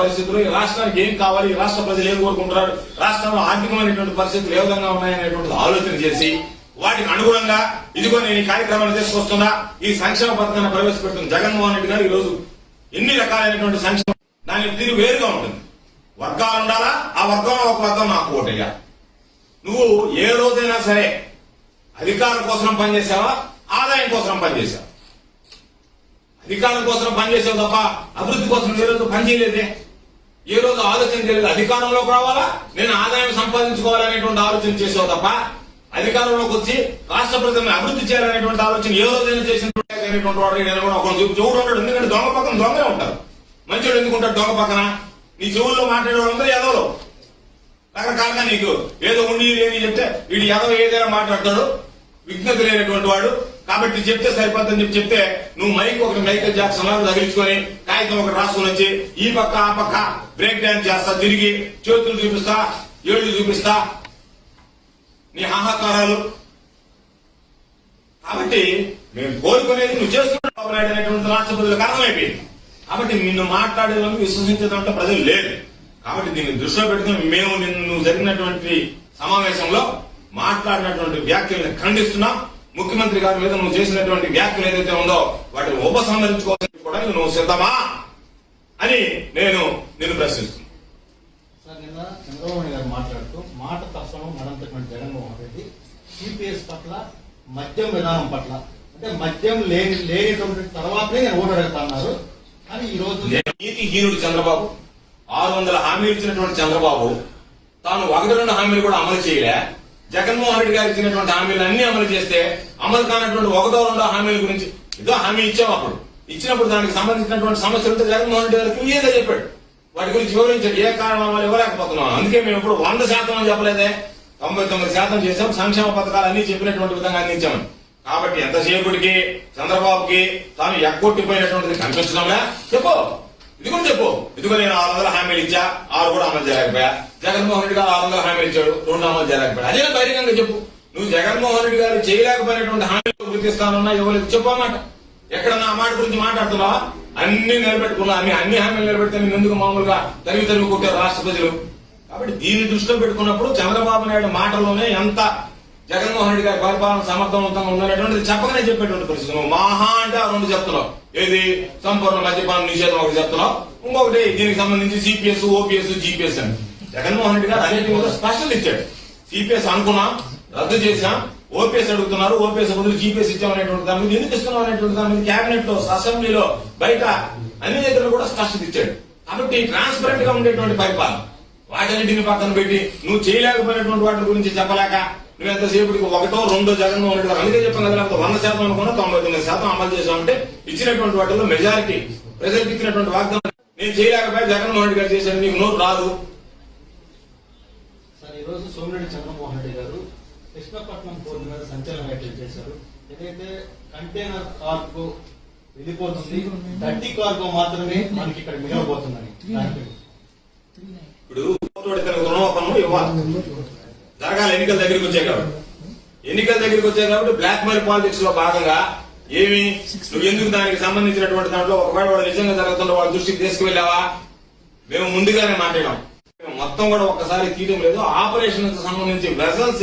పరిస్థితులు, ఈ రాష్ట్రానికి ఏం కావాలి, ఈ రాష్ట్ర ప్రజలు ఏం కోరుకుంటున్నారు, రాష్ట్రంలో ఆర్థికమైనటువంటి పరిస్థితులు ఏ విధంగా ఉన్నాయనేటువంటి ఆలోచన చేసి వాటికి అనుగుణంగా ఇదిగో నేను ఈ కార్యక్రమాన్ని తీసుకొస్తున్నా, ఈ సంక్షేమ పథకాన్ని ప్రవేశపెడుతున్న జగన్మోహన్ రెడ్డి గారు ఈ రోజు ఎన్ని రకాలైనటువంటి సంక్షేమ దానికి తీరు వేరుగా ఉంటుంది. వర్గాలు ఉండాలా, ఆ వర్గంలో ఒక వర్గం నాకు ఓటయ్యా. నువ్వు ఏ రోజైనా సరే అధికారం కోసం పనిచేసావా, ఆదాయం కోసం పనిచేసావా? అధికారం కోసం పనిచేసావు తప్ప అభివృద్ధి కోసం ఏ రోజు పనిచేయలేదే, ఏ రోజు ఆలోచన చేయలేదు. అధికారంలోకి రావాలా, నేను ఆదాయం సంపాదించుకోవాలనేటువంటి ఆలోచన చేసావు తప్ప అధికారంలోకి వచ్చి రాష్ట్ర ప్రజలను అభివృద్ధి చేయాలనేటువంటి ఆలోచన ఏ రోజైనా చేసినటువంటి వాడు నేను కూడా ఒక చెవుడు ఉంటాడు. ఎందుకంటే దొంగ పక్కన దొంగలే ఉంటారు, మంచివాడు ఎందుకుంటాడు దొంగ పక్కన? నీ చెవుల్లో మాట్లాడే వాళ్ళందరూ ఎదవలు. రకరకాలుగా నీకు ఏదో ఉండి లేని చెప్తే వీడు ఎదవ ఏదైనా మాట్లాడతాడు, విజ్ఞత లేనటువంటి వాడు. కాబట్టి చెప్తే సరిపోద్దని చెప్తే నువ్వు ఒకటి మైకేల్ జాక్సన్ లాగా తగిలించుకొని కాగితం ఒకటి రాసుకుని వచ్చి ఈ పక్క ఆ పక్క బ్రేక్ డాన్స్ చేస్తా, తిరిగి చేతులు చూపిస్తా, ఏళ్లు చూపిస్తా, నీ హాహాకారాలు. కాబట్టి మేము కోరుకునేది నువ్వు చేస్తున్నాడు బాబు నాయుడు అనేటువంటి రాష్ట్ర ప్రజలకు అర్థమైపోయింది. కాబట్టి నిన్ను మాట్లాడేదాన్ని విశ్వసించేదంటే ప్రజలు లేదు. కాబట్టి దీన్ని దృష్టిలో పెట్టుకుని మేము నువ్వు జరిగినటువంటి సమావేశంలో మాట్లాడినటువంటి వ్యాఖ్యలను ఖండిస్తున్నాం. ముఖ్యమంత్రి గారి మీద నువ్వు చేసినటువంటి వ్యాఖ్యలు ఏదైతే ఉందో వాటిని ఉపసంహరించుకోవాలని కూడా నువ్వు సిద్ధమా అని నేను ప్రశ్నిస్తున్నాను. సార్, నిన్న చంద్రబాబు గారు మాట్లాడుతూ మాట తప్పను మనంతటువంటి జగన్మోహన్ రెడ్డి సిపిఎస్ పట్ల, మద్యం విధానం పట్ల, అంటే మద్యం లేనిటువంటి తర్వాతనే నేను ఓటు అడుగుతున్నారు అని ఈ రోజు నీతిహీనుడు చంద్రబాబు. 600 హామీలు ఇచ్చినటువంటి చంద్రబాబు తాను 1-2 హామీలు కూడా అమలు చేయలే. జగన్మోహన్ రెడ్డి గారు ఇచ్చినటువంటి హామీలు అన్ని అమలు చేస్తే అమలు కానటువంటి 1-2 హామీల గురించి ఏదో హామీ ఇచ్చాం. అప్పుడు ఇచ్చినప్పుడు దానికి సంబంధించినటువంటి సమస్యలు ఉంటే జగన్మోహన్ రెడ్డి గారు క్లియర్గా చెప్పాడు, వాటి గురించి వివరించాడు. ఏ కారణం వల్ల ఇవ్వలేకపోతున్నాం. అందుకే మేము ఇప్పుడు 100% అని చెప్పలేదే, 99% చేసాం. సంక్షేమ పథకాలు అన్ని చెప్పినటువంటి విధంగా అందించామని. కాబట్టి ఎంతసేపటికి చంద్రబాబుకి తాను ఎక్కొట్టిపోయినటువంటిది కనిపించడంలే. చెప్పు, ఇది కూడా చెప్పు. ఇదిగో నేను 600 హామీలు ఇచ్చా, 6 కూడా అమలు చేయలేకపోయా. జగన్మోహన్ రెడ్డి గారు 600 హామీలు ఇచ్చాడు, 2 అమలు చేయలేకపోయా. అదే బహిరంగంగా చెప్పు. నువ్వు జగన్మోహన్ రెడ్డి గారు చేయలేకపోయినటువంటి హామీలు గుర్తిస్తానన్నా ఇవ్వలేదు చెప్పు అన్నమాట. ఎక్కడన్నా ఆ మాట గురించి మాట్లాడుతున్నావా? అన్ని నిలబెట్టుకున్నా, అన్ని హామీలు నిలబెడితే నేను ఎందుకు మామూలుగా తరిగి కొట్టారు రాష్ట్ర ప్రజలు. కాబట్టి దీన్ని దృష్టిలో పెట్టుకున్నప్పుడు చంద్రబాబు నాయుడు మాటల్లోనే ఎంత జగన్మోహన్ రెడ్డి గారి పరిపాలన సమర్థవంతంగా ఉందనేటువంటిది చెప్పగానే చెప్పేటువంటి పరిస్థితి. నువ్వు మహా అంటే ఆ 2 చెప్తున్నావు. ఏది సంపూర్ణ మద్యపాన నిషేధం ఒకటి చెప్తున్నావు, ఇంకొకటి దీనికి సంబంధించి సిపిఎస్, ఓపీఎస్, జీపీఎస్ అని. జగన్మోహన్ రెడ్డి గారు అనేక స్పష్టత ఇచ్చాడు. సిపిఎస్ అనుకున్నాం, రద్దు చేసినా, ఓపీఎస్ అడుగుతున్నారు, ఓపీఎస్ బదులు జీపీఎస్ ఇచ్చామనేటువంటి దాని మీద, ఎందుకు ఇస్తున్నాం అనేటువంటి దాని మీద కేబినెట్ లో, అసెంబ్లీలో, బయట అన్ని దగ్గర కూడా స్పష్టత ఇచ్చాడు. కాబట్టి ట్రాన్స్పరెంట్ గా ఉండేటువంటి పరిపాలన వాటన్నిటిని పక్కన పెట్టి నువ్వు చేయలేకపోయినటువంటి వాటి గురించి చెప్పలేక నువ్వు ఎంతసేపటికి 1-2 జగన్మోహన్ రెడ్డి గారు అందుకే చెప్పాను కదా, లేకపోతే 100% అనుకున్నా 99% అమలు చేశామంటే ఇచ్చినటువంటి వాటిలో మెజారిటీ ప్రజలకు ఇచ్చినటువంటి వాగ్దానం నేను చేయలేకపోయా, జగన్మోహన్ రెడ్డి గారు చేశాను, నీకు నోటు రాదు. సార్, ఈ రోజు సోమిరెడ్డి చంద్రమోహన్ రెడ్డి గారు కృష్ణపట్నం పోర్టు మీద సంచలన వ్యాఖ్యలు చేశారు. ఏదైతే కంటైనర్ కార్గో వెళ్ళిపోతుంది, డర్టీ కార్గో మాత్రమే మనకి ఇక్కడ మిగలబోతుందని. ఇప్పుడు రుణమాపనం ఇవ్వాలి, జరగాలి. ఎన్నికల దగ్గరికి వచ్చాయి కాబట్టి బ్లాక్ మనీ పాలిటిక్స్ లో భాగంగా ఏమి నువ్వు ఎందుకు దానికి సంబంధించినటువంటి దాంట్లో ఒకవేళ వాడు నిజంగా జరుగుతున్న వాళ్ళ దృష్టికి తీసుకువెళ్ళావా? మేము ముందుగానే మాట్లాడాం. మొత్తం కూడా ఒక్కసారి తీయడం లేదు. ఆపరేషన్ సంబంధించి వెసల్స్